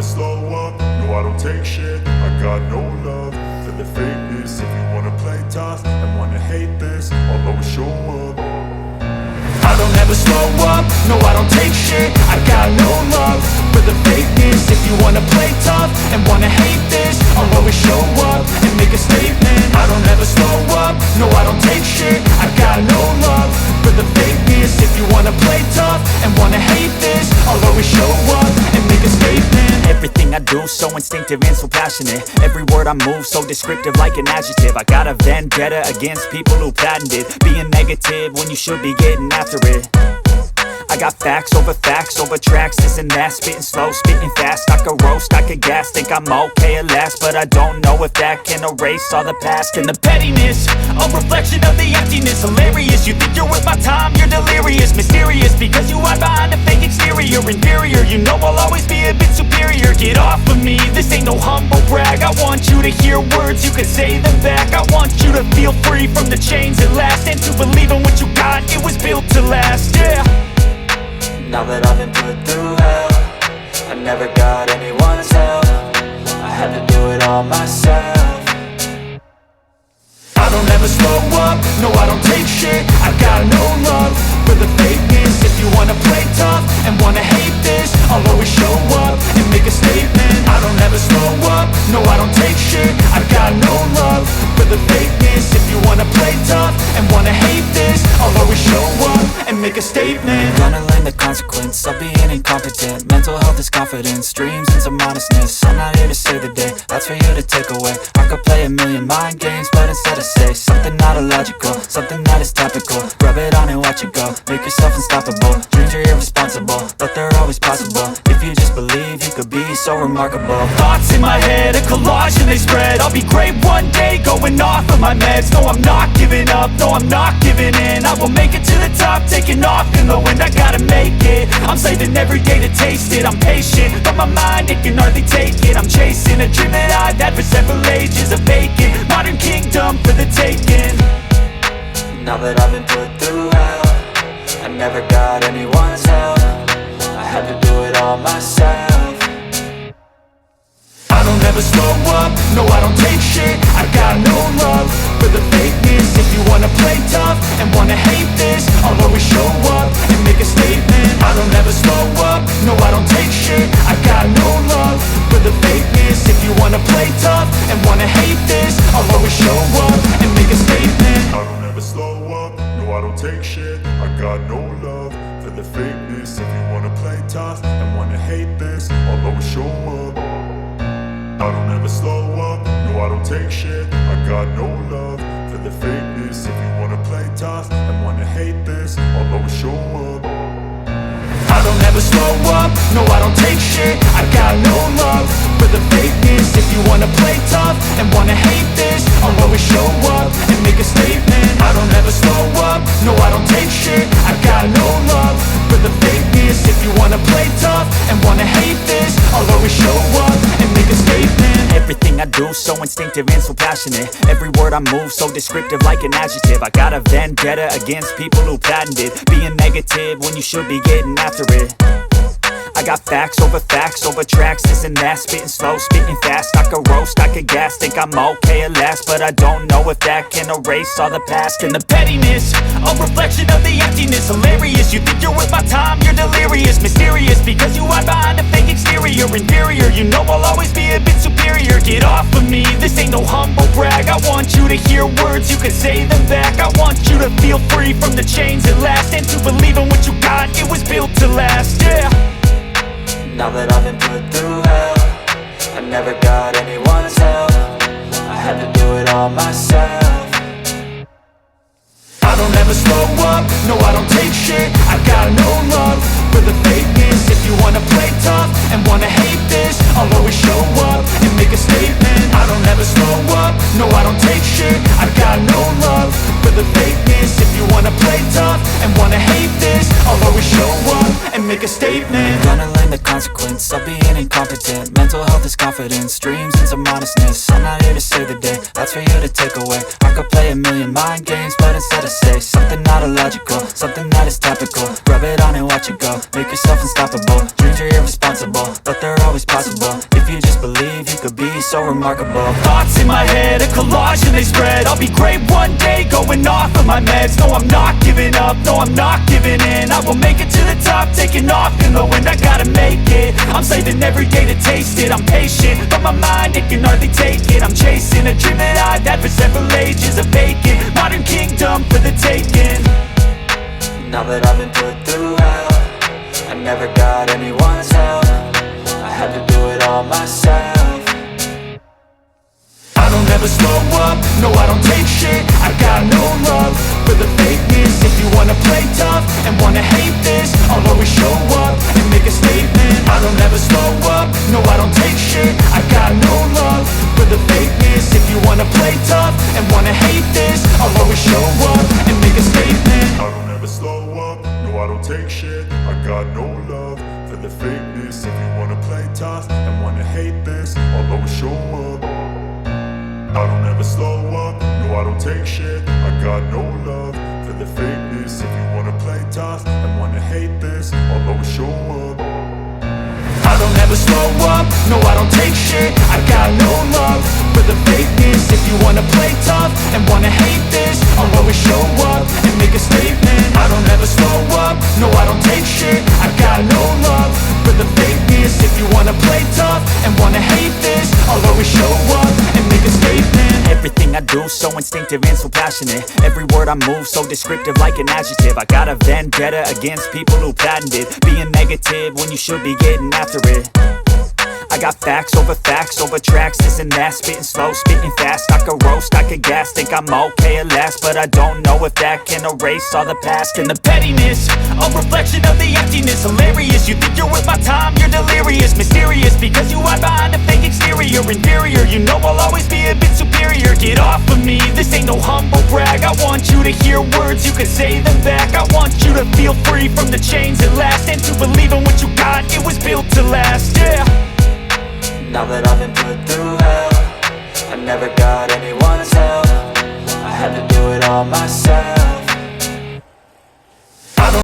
never slow up, no I don't take shit. I got no love for the fakeness. If you wanna play tough and wanna hate this, I'll always show up. I don't ever slow up, no I don't take shit. I got no love for the fakeness. If you wanna play tough and wanna hate this, I'll always show up and make a statement. I don't ever slow up, no I don't take shit. I got no love for the fakeness. If you wanna play tough and wanna hate this, I'll always show up and make a statement. Everything I do so instinctive and so passionate. Every word I move so descriptive like an adjective. I got a vendetta against people who patented being negative when you should be getting after it. I got facts over tracks, this and that. Spitting slow, spitting fast. I could roast, I could gas. Think I'm okay at last, but I don't know if that can erase all the past. And the pettiness, a reflection of the emptiness. Hilarious, you think you're worth my time, you're delirious. Mysterious, because you hide behind a fake exterior. Inferior, you know I'll always be a bit superior. Get off of me, this ain't no humble brag. I want you to hear words, you can say them back. I want you to feel free from the chains at last, and to believe in what you got, it was built to last, yeah. Now that I've been put through hell, I never got anyone's help. I had to do it all myself. I don't ever slow up, no I don't take shit. I got no love for the fakeness. If you wanna play tough and wanna hate this, I'll always show up and make a statement. I don't ever slow up, no I don't take shit. I got no love for the fakeness. If you wanna play tough and wanna hate this, I'll always show up and make a statement. Gonna learn the consequence of being incompetent. Mental health is confidence, dreams and some honestness. I'm not here to save the day, that's for you to take away. I could play a million mind games, but instead I say something not illogical, something that is topical. Rub it on and watch it go, make yourself unstoppable. Dreams are irresponsible, but they're always possible. If you just believe, you could be so remarkable. Thoughts in my head, a collage and they spread. I'll be great one day, going off of my meds. No, I'm not giving up, no, I'm not giving in. I will make it to the top, taking off in the wind. I gotta make it, I'm saving every day to taste it. I'm patient, but my mind, it can hardly take it. I'm chasing a dream that I've had for several ages. A vacant, modern kingdom for the taking. Now that I've been put through hell, I never got anyone's help. I had to do it all myself. I don't ever slow up, no I don't take shit. I got no love for the fakeness. If you wanna play tough and wanna hate this, I'll always show up and make a statement. I don't ever slow up, no I don't take shit. I got no love for the fakeness. If you wanna play tough and wanna hate this, I'll always show up and make a statement. I don't ever slow up, no I don't take shit. I got no love for the fakeness. If you wanna play tough and wanna hate this, I'll always show up. I don't ever slow up, no I don't take shit. I got no love for the fakeness. If you wanna play tough and wanna hate this, I'll always show up. I don't ever slow up, no I don't take shit. I got no love for the fakeness. If you wanna play tough and wanna hate this, I'll always show up and make a statement. I don't ever slow up, no I don't take shit. I got no love for the fakeness. If you wanna play tough and wanna hate this, I'll always show up and make a statement. Everything I do so instinctive and so passionate. Every word I move so descriptive like an adjective. I got a vendetta against people who patented being negative when you should be getting after it. I got facts over tracks, this and that. Spitting slow, spitting fast. I could roast, I could gas. Think I'm okay at last, but I don't know if that can erase all the past. And the pettiness, a reflection of the emptiness. Hilarious, you think you're worth my time, you're delirious. Mysterious, because you hide behind a fake exterior. Inferior, you know I'll always be a bit superior. Get off of me, this ain't no humble brag. I want you to hear words, you can say them back. I want you to feel free from the chains at last, and to believe in what you got, it was built to last, yeah. Now that I've been put through hell, I never got anyone's help. I had to do it all myself. I don't ever slow up, no I don't take shit. I got no love for the fakeness. If you wanna play tough and wanna hate this, I'll always show up and make a statement. I don't ever slow up, no I don't take shit. I got no love for the fakeness. If you wanna play tough and wanna hate this, I'll always show up and make a statement. Gonna learn the consequence of being incompetent. Mental health is confidence, dreams into modestness. I'm not here to save the day, that's for you to take away. I could play a million mind games, but instead I say something not illogical, something that is topical. Rub it on and watch it go, make yourself unstoppable. Dreams are irresponsible, but they're always possible. If you just believe, you could be so remarkable. Thoughts in my head, a collage and they spread. I'll be great one day, going off of my meds. No, I'm not giving up, no, I'm not giving in. I will make it to the top, taking off in the wind. I gotta make it, I'm saving every day to taste it. I'm patient, but my mind, it can hardly take it. I'm chasing a dream that I've had for several ages. A vacant, modern kingdom for the taking. Now that I've been put through hell, I never got anyone's help. I had to do it all myself. I don't ever slow up, no I don't take shit. I got no love for the fakeness. If you wanna play tough and wanna hate this, I'll always show up and make a statement. I don't ever slow up, no I don't take shit. I got no love for the fakeness. If you wanna play tough and wanna hate this, I'll always show up and make a statement. I don't ever slow up, no I don't take shit. I got no love for the fakeness. If you wanna play tough and wanna hate this, I'll always show up. I don't ever slow up, no I don't take shit. I got no love for the fakeness. If you wanna play tough and wanna hate this, I'll always show up. I don't ever slow up, no I don't take shit. I got no love for the fakeness. If you wanna play tough and wanna hate this, I'll always show up and make a statement. I don't ever slow up, no I don't take shit. I got no love for the fakeness. If you wanna play tough and wanna hate this, I'll always show up and make a statement. Everything I do so instinctive and so passionate. Every word I move so descriptive like an adjective. I got a vendetta against people who patented being negative when you should be getting after it. I got facts over tracks, this and that. Spitting slow, spitting fast. I could roast, I could gas. Think I'm okay at last, but I don't know if that can erase all the past. And the pettiness, a reflection of the emptiness. Hilarious, you think you're worth my time, you're delirious. Mysterious, because you hide behind a fake exterior. Inferior, you know I'll always be a bit superior. Get off of me, this ain't no humble brag. I want you to hear words, you can say them back. I want you to feel free from the chains at last, and to believe in what you got, it was built to last, yeah. Now that I've been put through hell, I never got anyone's help. I had to do it all myself.